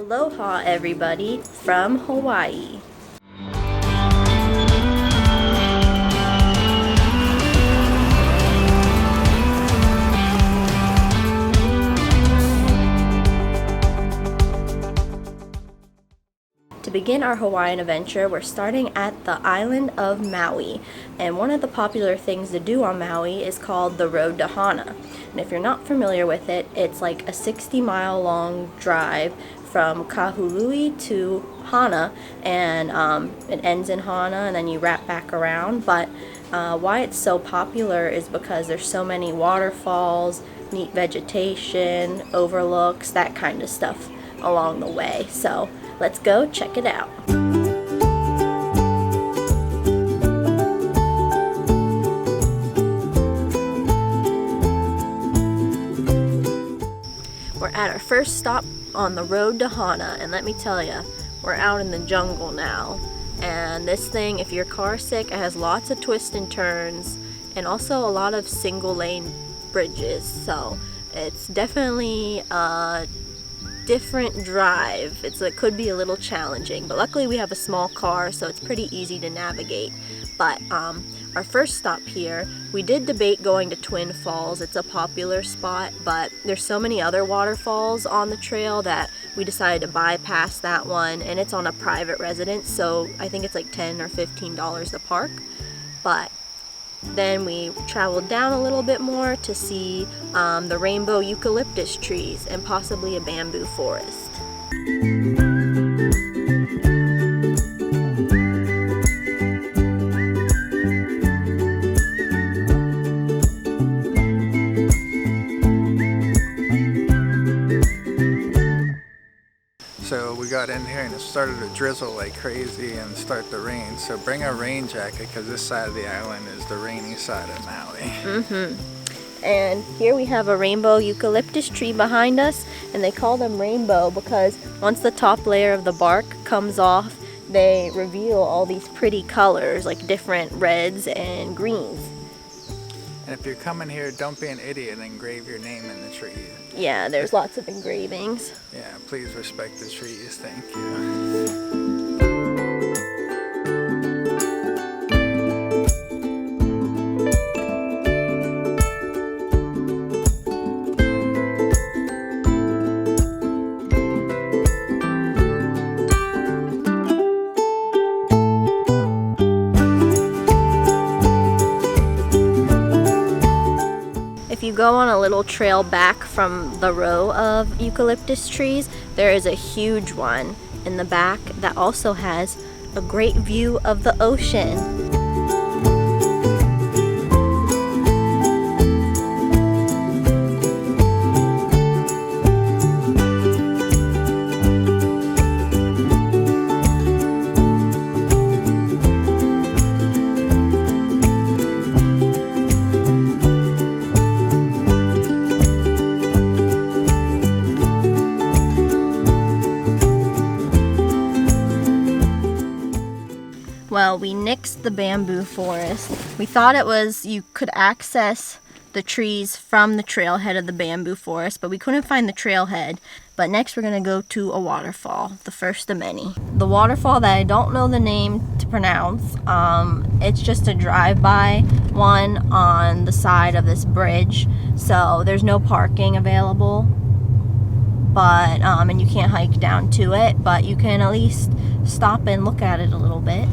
Aloha everybody from Hawaii. To begin our Hawaiian adventure, we're starting at the island of Maui, and one of the popular things to do on Maui is called the Road to Hana. And if you're not familiar with it, it's like a 60-mile long drive from Kahului to Hana, and it ends in Hana and then you wrap back around. But why it's so popular is because there's so many waterfalls, neat vegetation, overlooks, that kind of stuff along the way. So let's go check it out. We're at our first stop on the road to Hana, and let me tell you, we're out in the jungle now. And this thing, if you're car sick, it has lots of twists and turns and also a lot of single lane bridges. So it's definitely a different drive. It could be a little challenging, but luckily we have a small car, so it's pretty easy to navigate. But our first stop here, we did debate going to Twin Falls. It's a popular spot, but there's so many other waterfalls on the trail that we decided to bypass that one, and it's on a private residence, so I think it's like $10 or $15 to park. But then we traveled down a little bit more to see the rainbow eucalyptus trees and possibly a bamboo forest. So we got in here and it started to drizzle like crazy and start to rain. So bring a rain jacket because this side of the island is the rainy side of Maui. And here we have a rainbow eucalyptus tree behind us, and they call them rainbow because once the top layer of the bark comes off, they reveal all these pretty colors like different reds and greens. And if you're coming here, don't be an idiot and engrave your name in the tree. Yeah, there's lots of engravings. Yeah, please respect the trees. Thank you. If you go on a little trail back from the row of eucalyptus trees, there is a huge one in the back that also has a great view of the ocean. Well, we nixed the bamboo forest. We thought you could access the trees from the trailhead of the bamboo forest, but we couldn't find the trailhead. But next we're gonna go to a waterfall, the first of many. The waterfall that I don't know the name to pronounce, it's just a drive-by one on the side of this bridge. So there's no parking available, but and you can't hike down to it, but you can at least stop and look at it a little bit.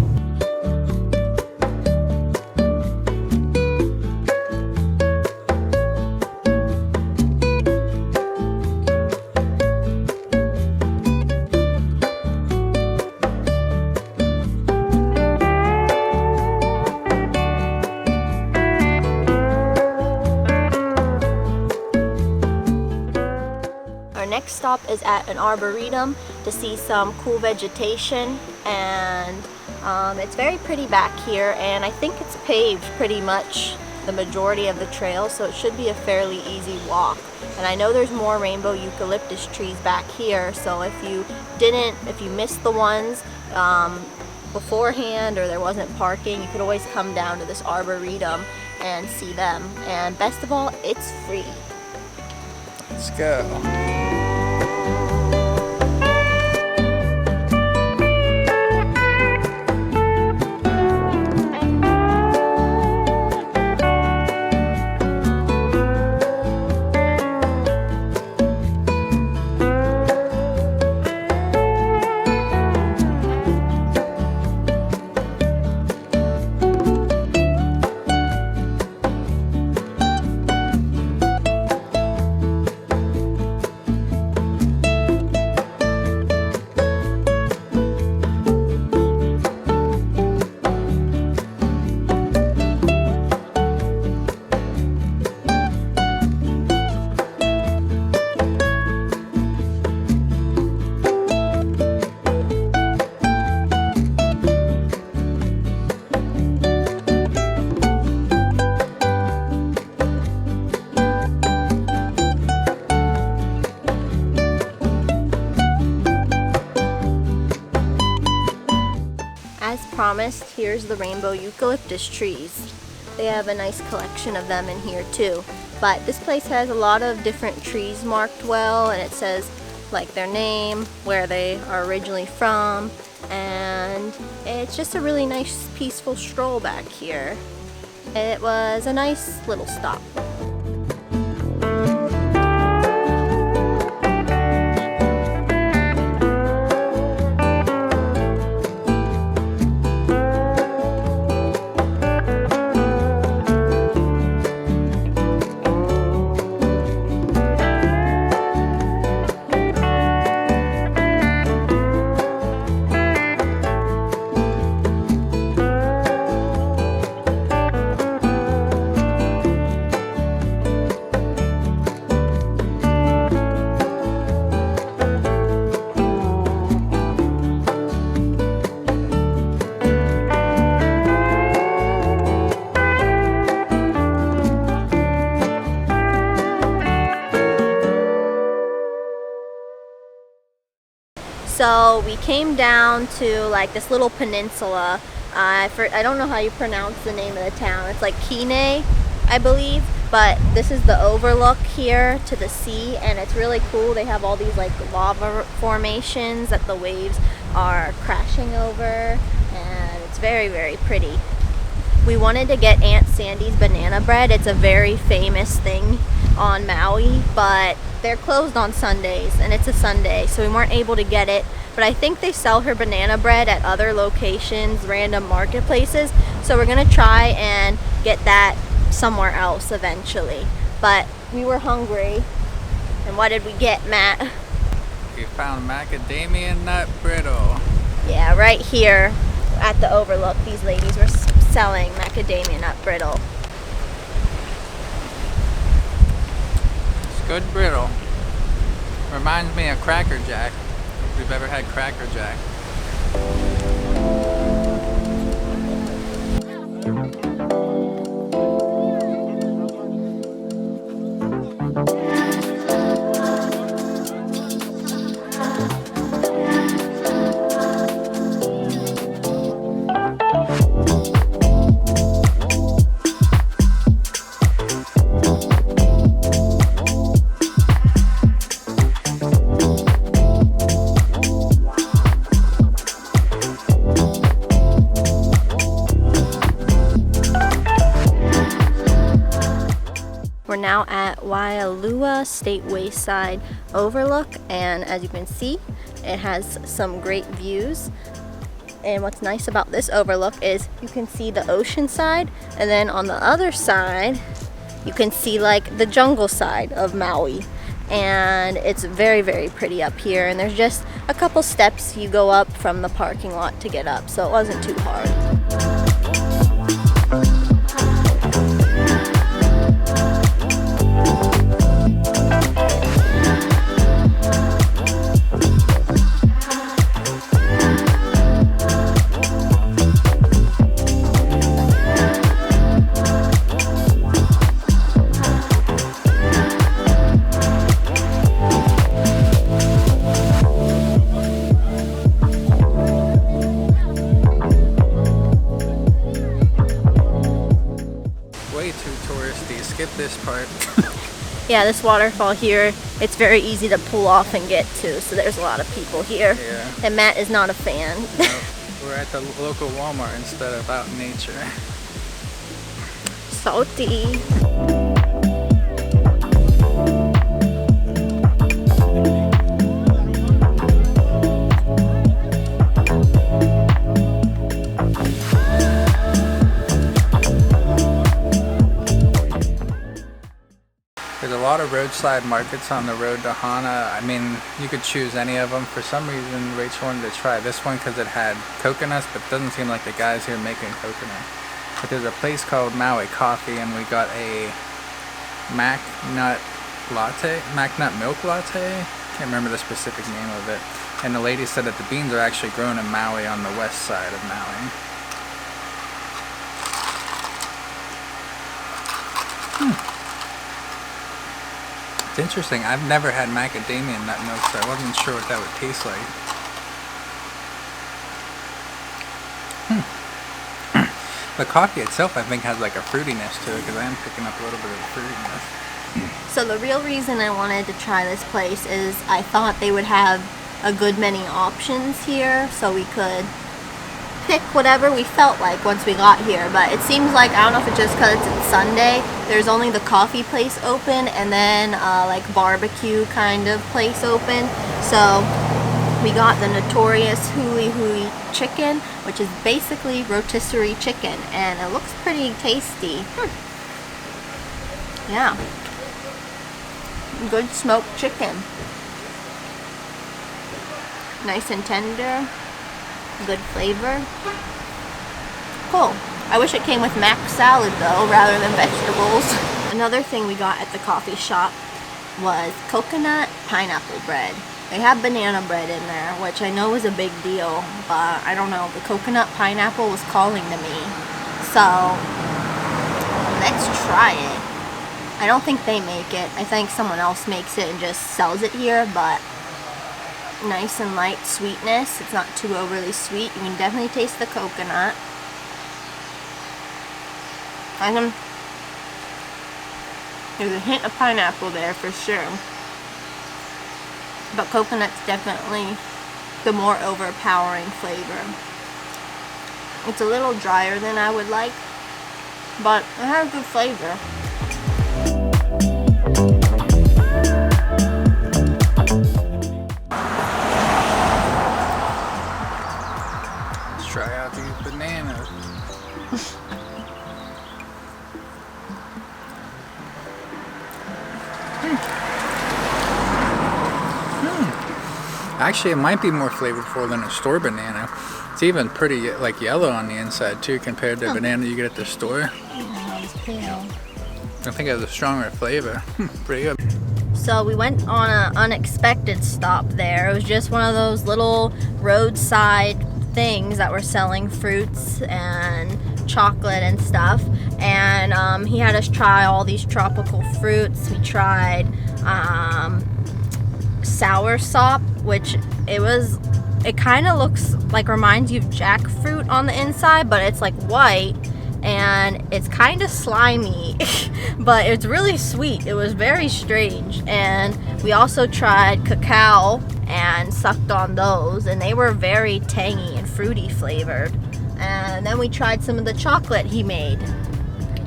Next stop is at an arboretum to see some cool vegetation, and it's very pretty back here, and I think it's paved pretty much the majority of the trail, so it should be a fairly easy walk. And I know there's more rainbow eucalyptus trees back here, so if you missed the ones beforehand or there wasn't parking, you could always come down to this arboretum and see them. And best of all, it's free. Let's go. promised, here's the rainbow eucalyptus trees. They have a nice collection of them in here too. But this place has a lot of different trees marked well, and it says like their name, where they are originally from, and it's just a really nice peaceful stroll back here. It was a nice little stop. So we came down to like this little peninsula. I don't know how you pronounce the name of the town. It's like Keanae, I believe. But this is the overlook here to the sea, and it's really cool. They have all these like lava formations that the waves are crashing over, and it's very, very pretty. We wanted to get Aunt Sandy's banana bread. It's a very famous thing on Maui, but they're closed on Sundays, and it's a Sunday, so we weren't able to get it. But I think they sell her banana bread at other locations, random marketplaces, so we're gonna try and get that somewhere else eventually. But we were hungry, and what did we get, Matt? We found macadamia nut brittle. Yeah, right here at the Overlook, these ladies were selling macadamia nut brittle. Good brittle. Reminds me of Cracker Jack, if you've ever had Cracker Jack. We're now at Wailua State Wayside Overlook, and as you can see, it has some great views. And what's nice about this overlook is you can see the ocean side, and then on the other side you can see like the jungle side of Maui. And it's very, very pretty up here, and there's just a couple steps you go up from the parking lot to get up, so it wasn't too hard. Skip this part. Yeah, this waterfall here, it's very easy to pull off and get to, so there's a lot of people here. Yeah. And Matt is not a fan. No, we're at the local Walmart instead of out in nature. Salty. There's a lot of roadside markets on the road to Hana. I mean, you could choose any of them. For some reason, Rachel wanted to try this one because it had coconuts, but it doesn't seem like the guys here making coconut. But there's a place called Maui Coffee, and we got a mac nut milk latte. Can't remember the specific name of it. And the lady said that the beans are actually grown in Maui on the west side of Maui. It's interesting. I've never had macadamia nut milk, so I wasn't sure what that would taste like. The coffee itself, I think, has like a fruitiness to it because I am picking up a little bit of fruitiness. So the real reason I wanted to try this place is I thought they would have a good many options here, so we could pick whatever we felt like once we got here. But it seems like, I don't know if it's just because it's Sunday, there's only the coffee place open and then like barbecue kind of place open. So we got the notorious Hui chicken, which is basically rotisserie chicken, and it looks pretty tasty. Yeah. Good smoked chicken. Nice and tender. Good flavor. Cool. I wish it came with mac salad though, rather than vegetables. Another thing we got at the coffee shop was coconut pineapple bread. They have banana bread in there, which I know is a big deal, but I don't know. The coconut pineapple was calling to me. So, let's try it. I don't think they make it. I think someone else makes it and just sells it here, but nice and light sweetness. It's not too overly sweet. You can definitely taste the coconut. There's a hint of pineapple there for sure. But coconut's definitely the more overpowering flavor. It's a little drier than I would like, but it has good flavor. Let's try out these bananas. Actually, it might be more flavorful than a store banana. It's even pretty like yellow on the inside too, compared to the banana you get at the store. It's pale. I think it has a stronger flavor. Pretty good. So we went on an unexpected stop there. It was just one of those little roadside things that were selling fruits and chocolate and stuff. And he had us try all these tropical fruits. We tried soursop, which it kind of looks like, reminds you of jackfruit on the inside, but it's like white and it's kind of slimy, but it's really sweet. It was very strange. And we also tried cacao and sucked on those, and they were very tangy and fruity flavored. And then we tried some of the chocolate he made.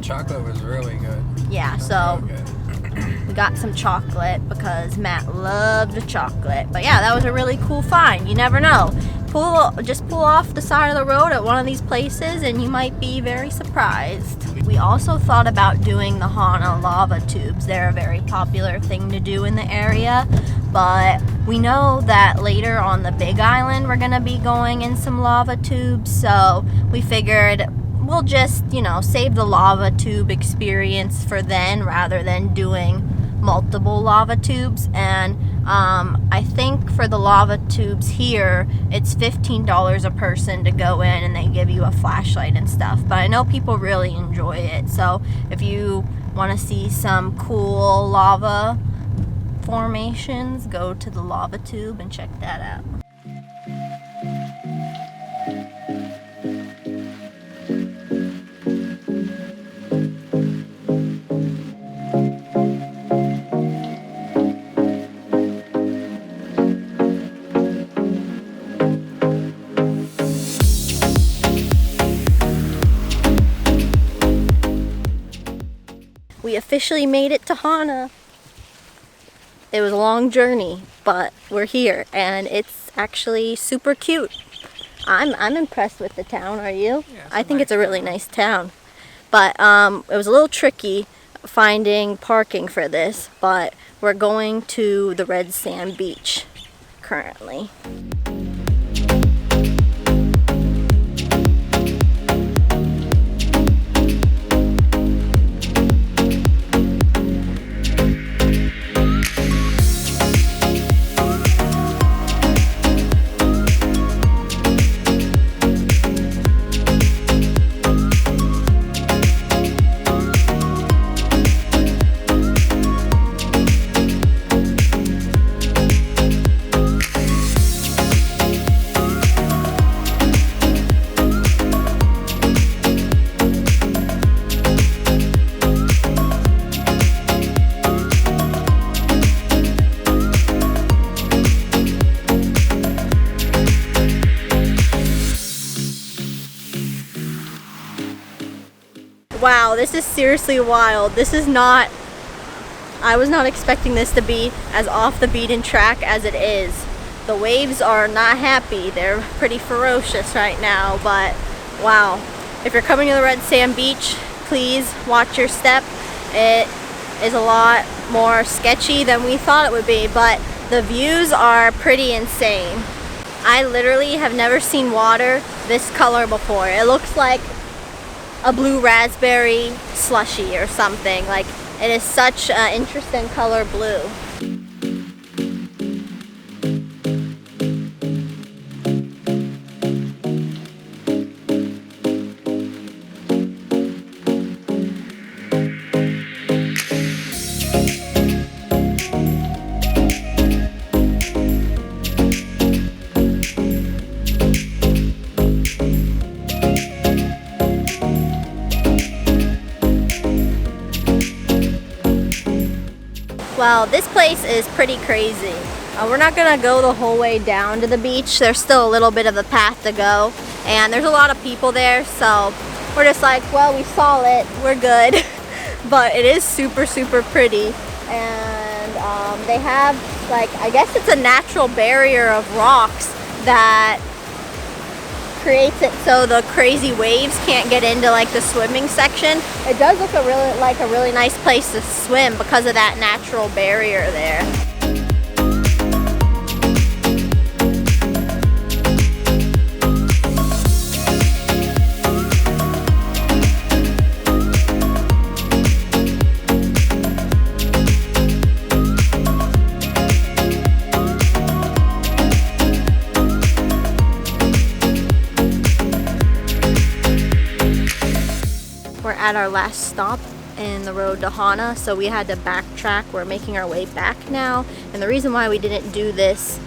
Chocolate was really good. Yeah, so we got some chocolate because Matt loved the chocolate. But yeah, that was a really cool find. You never know. Just pull off the side of the road at one of these places and you might be very surprised. We also thought about doing the Hana lava tubes. They're a very popular thing to do in the area, but we know that later on the Big Island we're gonna be going in some lava tubes, so we figured we'll just, save the lava tube experience for then rather than doing multiple lava tubes. And I think for the lava tubes here, it's $15 a person to go in and they give you a flashlight and stuff. But I know people really enjoy it. So if you want to see some cool lava formations, go to the lava tube and check that out. We officially made it to Hana. It was a long journey, but we're here and it's actually super cute. I'm impressed with the town, are you? Yeah, I think it's a really nice town. But it was a little tricky finding parking for this, but we're going to the red sand beach currently. Wow, this is seriously wild. This is not, I was not expecting this to be as off the beaten track as it is. The waves are not happy. They're pretty ferocious right now, but wow. If you're coming to the red sand beach, please watch your step. It is a lot more sketchy than we thought it would be, but the views are pretty insane. I literally have never seen water this color before. It looks like a blue raspberry slushy or something. Like, it is such an interesting color blue. Well, this place is pretty crazy. We're not gonna go the whole way down to the beach. There's still a little bit of a path to go, and there's a lot of people there, so we're just like, well, we saw it, we're good. But it is super, super pretty, and they have, like, I guess it's a natural barrier of rocks that creates it so the crazy waves can't get into like the swimming section. It does look like a really nice place to swim because of that natural barrier there. At our last stop in the road to Hana, so we had to backtrack. We're making our way back now, and the reason why we didn't do this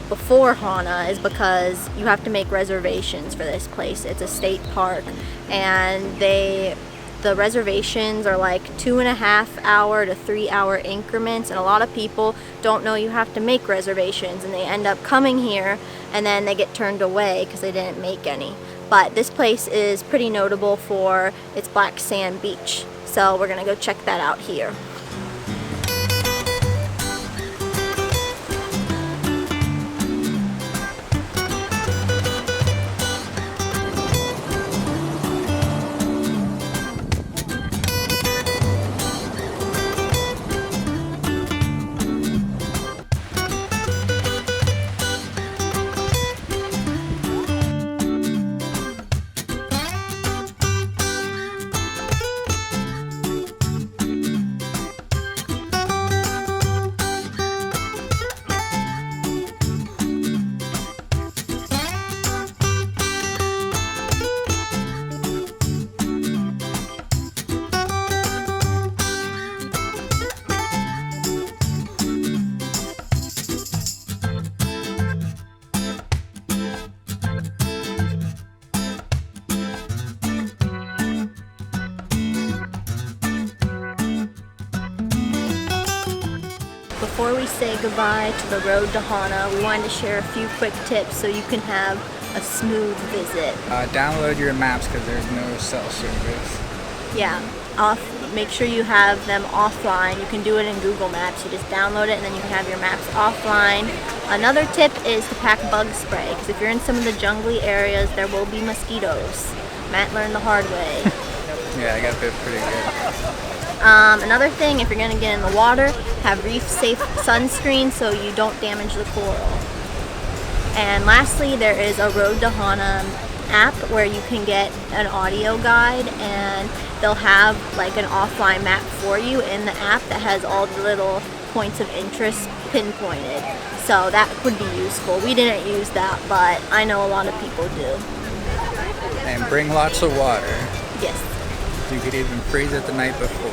before Hana is because you have to make reservations for this place. It's a state park, and the reservations are like 2.5 hour to 3 hour increments, and a lot of people don't know you have to make reservations, and they end up coming here and then they get turned away because they didn't make any. But this place is pretty notable for its black sand beach, so we're gonna go check that out here. Before we say goodbye to the road to Hana, we wanted to share a few quick tips so you can have a smooth visit. Download your maps because there's no cell service. Yeah, make sure you have them offline. You can do it in Google Maps. You just download it and then you can have your maps offline. Another tip is to pack bug spray, because if you're in some of the jungly areas, there will be mosquitoes. Matt learned the hard way. Yeah, I got bit pretty good. Another thing, if you're going to get in the water, have reef-safe sunscreen so you don't damage the coral. And lastly, there is a Road to Hana app where you can get an audio guide, and they'll have like an offline map for you in the app that has all the little points of interest pinpointed. So that would be useful. We didn't use that, but I know a lot of people do. And bring lots of water. Yes. You could even freeze it the night before.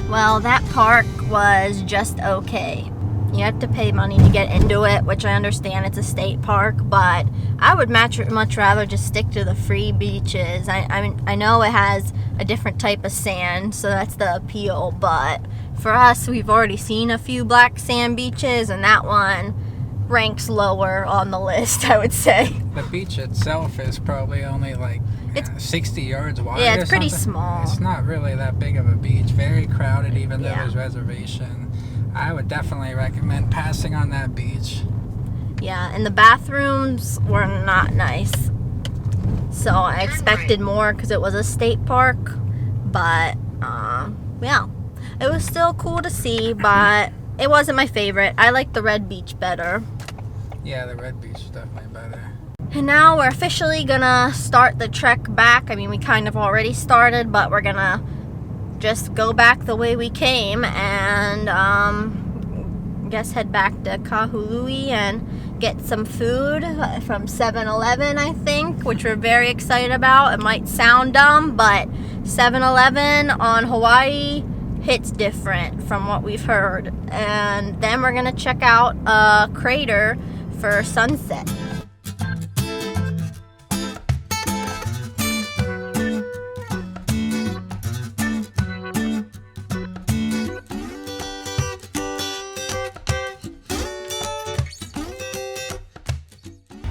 Well, that park was just okay. You have to pay money to get into it, which I understand it's a state park, but I would much rather just stick to the free beaches. I mean, I know it has a different type of sand, so that's the appeal, but for us, we've already seen a few black sand beaches, and that one ranks lower on the list, I would say. The beach itself is probably only like It's 60 yards wide. Yeah, it's pretty something. small. It's not really that big of a beach. Very crowded, even though Yeah. there's reservation. I would definitely recommend passing on that beach. Yeah, and the bathrooms were not nice. So I expected more because it was a state park. But, yeah. It was still cool to see, but it wasn't my favorite. I like the red beach better. Yeah, the red beach is definitely better. And now we're officially gonna start the trek back. I mean, we kind of already started, but we're gonna just go back the way we came and I guess head back to Kahului and get some food from 7-Eleven, I think, which we're very excited about. It might sound dumb, but 7-Eleven on Hawaii hits different from what we've heard. And then we're gonna check out a crater for sunset.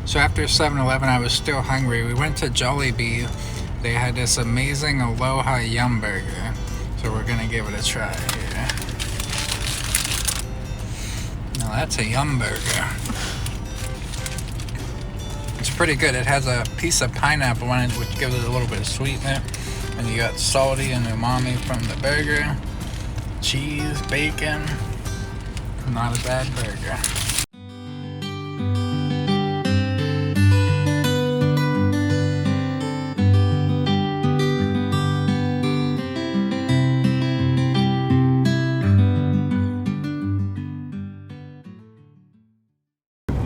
So after 7-Eleven, I was still hungry. We went to Jollibee. They had this amazing Aloha Yum Burger. So we're gonna give it a try here. Now that's a Yum Burger. It's pretty good. It has a piece of pineapple on it, which gives it a little bit of sweetness. And you got salty and umami from the burger. Cheese, bacon. Not a bad burger.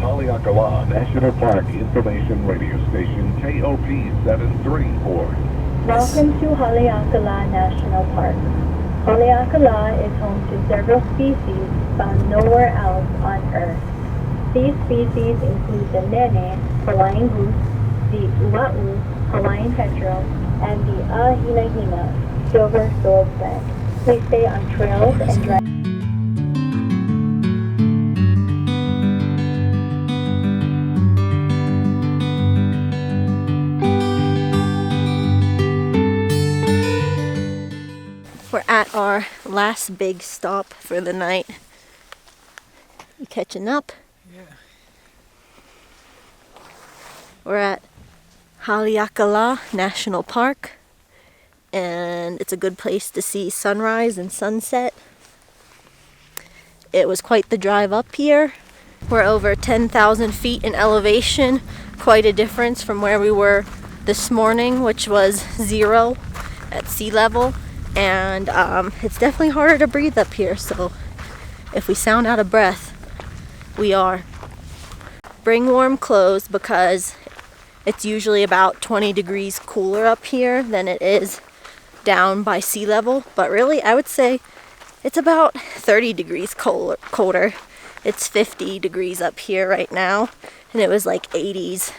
Haleakala National Park Information Radio Station KOP 734. Welcome to Haleakala National Park. Haleakala is home to several species found nowhere else on Earth. These species include the nene, Hawaiian goose, the ua'u, Hawaiian petrel, and the ahina silver swordback. Please stay on trails and drive. We're at our last big stop for the night. You catching up? Yeah. We're at Haleakala National Park, and it's a good place to see sunrise and sunset. It was quite the drive up here. We're over 10,000 feet in elevation, quite a difference from where we were this morning, which was 0 at sea level. And it's definitely harder to breathe up here, so if we sound out of breath, we are. Bring warm clothes because it's usually about 20 degrees cooler up here than it is down by sea level. But really, I would say it's about 30 degrees colder. It's 50 degrees up here right now, and it was like 80s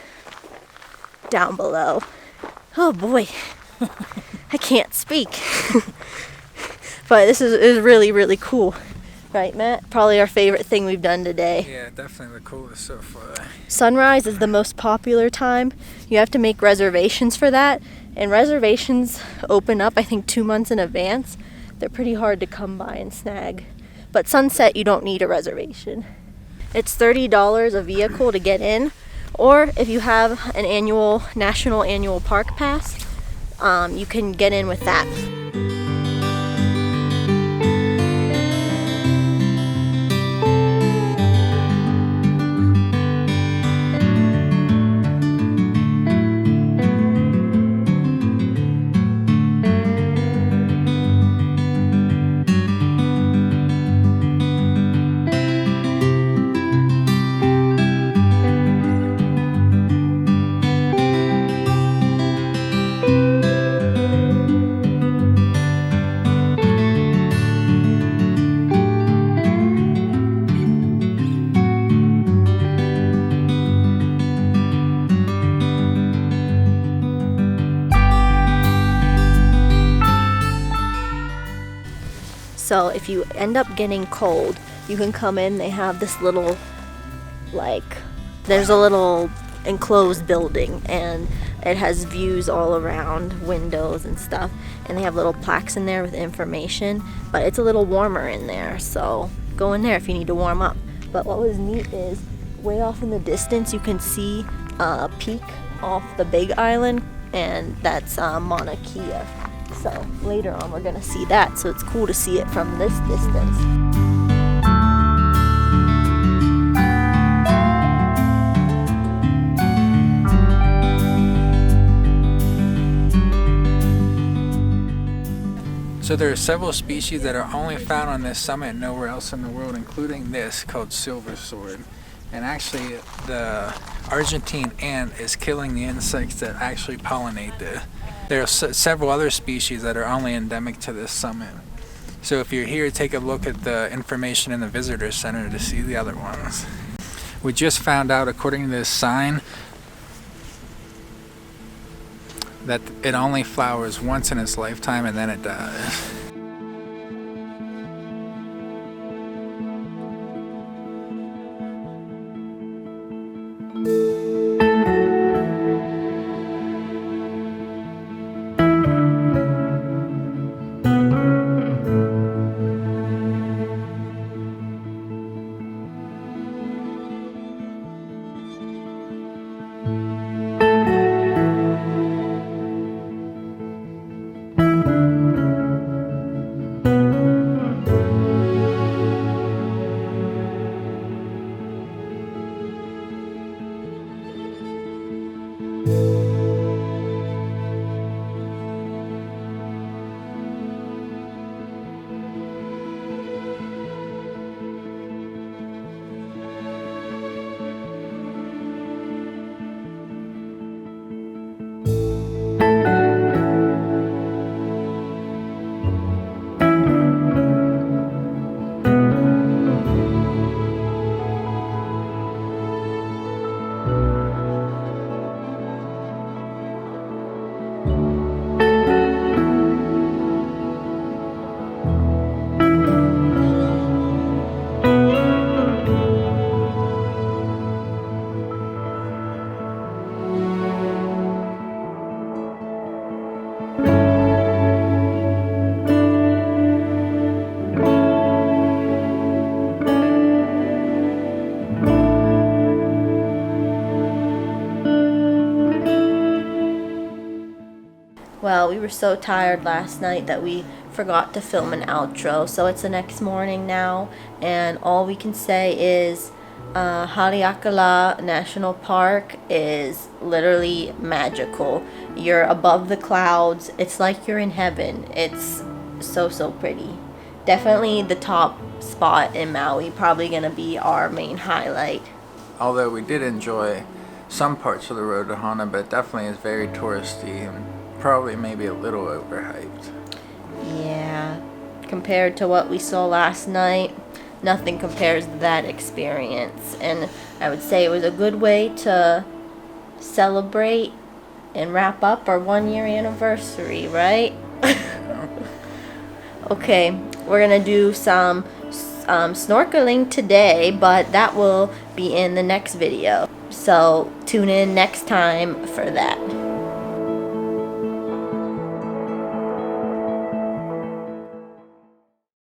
down below. Oh boy. I can't speak. But this is really, really cool. Right, Matt? Probably our favorite thing we've done today. Yeah, definitely the coolest so far. Sunrise is the most popular time. You have to make reservations for that. And reservations open up, I think, 2 months in advance. They're pretty hard to come by and snag. But sunset, you don't need a reservation. It's $30 a vehicle to get in. Or if you have an national annual park pass, you can get in with that. So if you end up getting cold, you can come in. They have this little, there's a little enclosed building, and It has views all around, windows and stuff, and they have little plaques in there with information, but it's a little warmer in there, so go in there if you need to warm up. But what was neat is way off in the distance you can see a peak off the big island, and that's Mauna Kea. So later on we're gonna see that, so it's cool to see it from this distance. So there are several species that are only found on this summit and nowhere else in the world, including this called silver sword. And actually the Argentine ant is killing the insects that actually pollinate it. There are several other species that are only endemic to this summit. So if you're here, take a look at the information in the visitor center to see the other ones. We just found out, according to this sign, that it only flowers once in its lifetime and then it dies. Well, we were so tired last night that we forgot to film an outro, so it's the next morning now, and all we can say is Haleakala National Park is literally magical. You're above the clouds. It's like you're in heaven. It's so pretty. Definitely the top spot in Maui, probably gonna be our main highlight. Although we did enjoy some parts of the road to Hana, but it definitely is very touristy and probably maybe a little overhyped. Yeah, compared to what we saw last night, nothing compares to that experience. And I would say it was a good way to celebrate and wrap up our 1-year anniversary, right? Okay, we're gonna do some snorkeling today, but that will be in the next video. So tune in next time for that.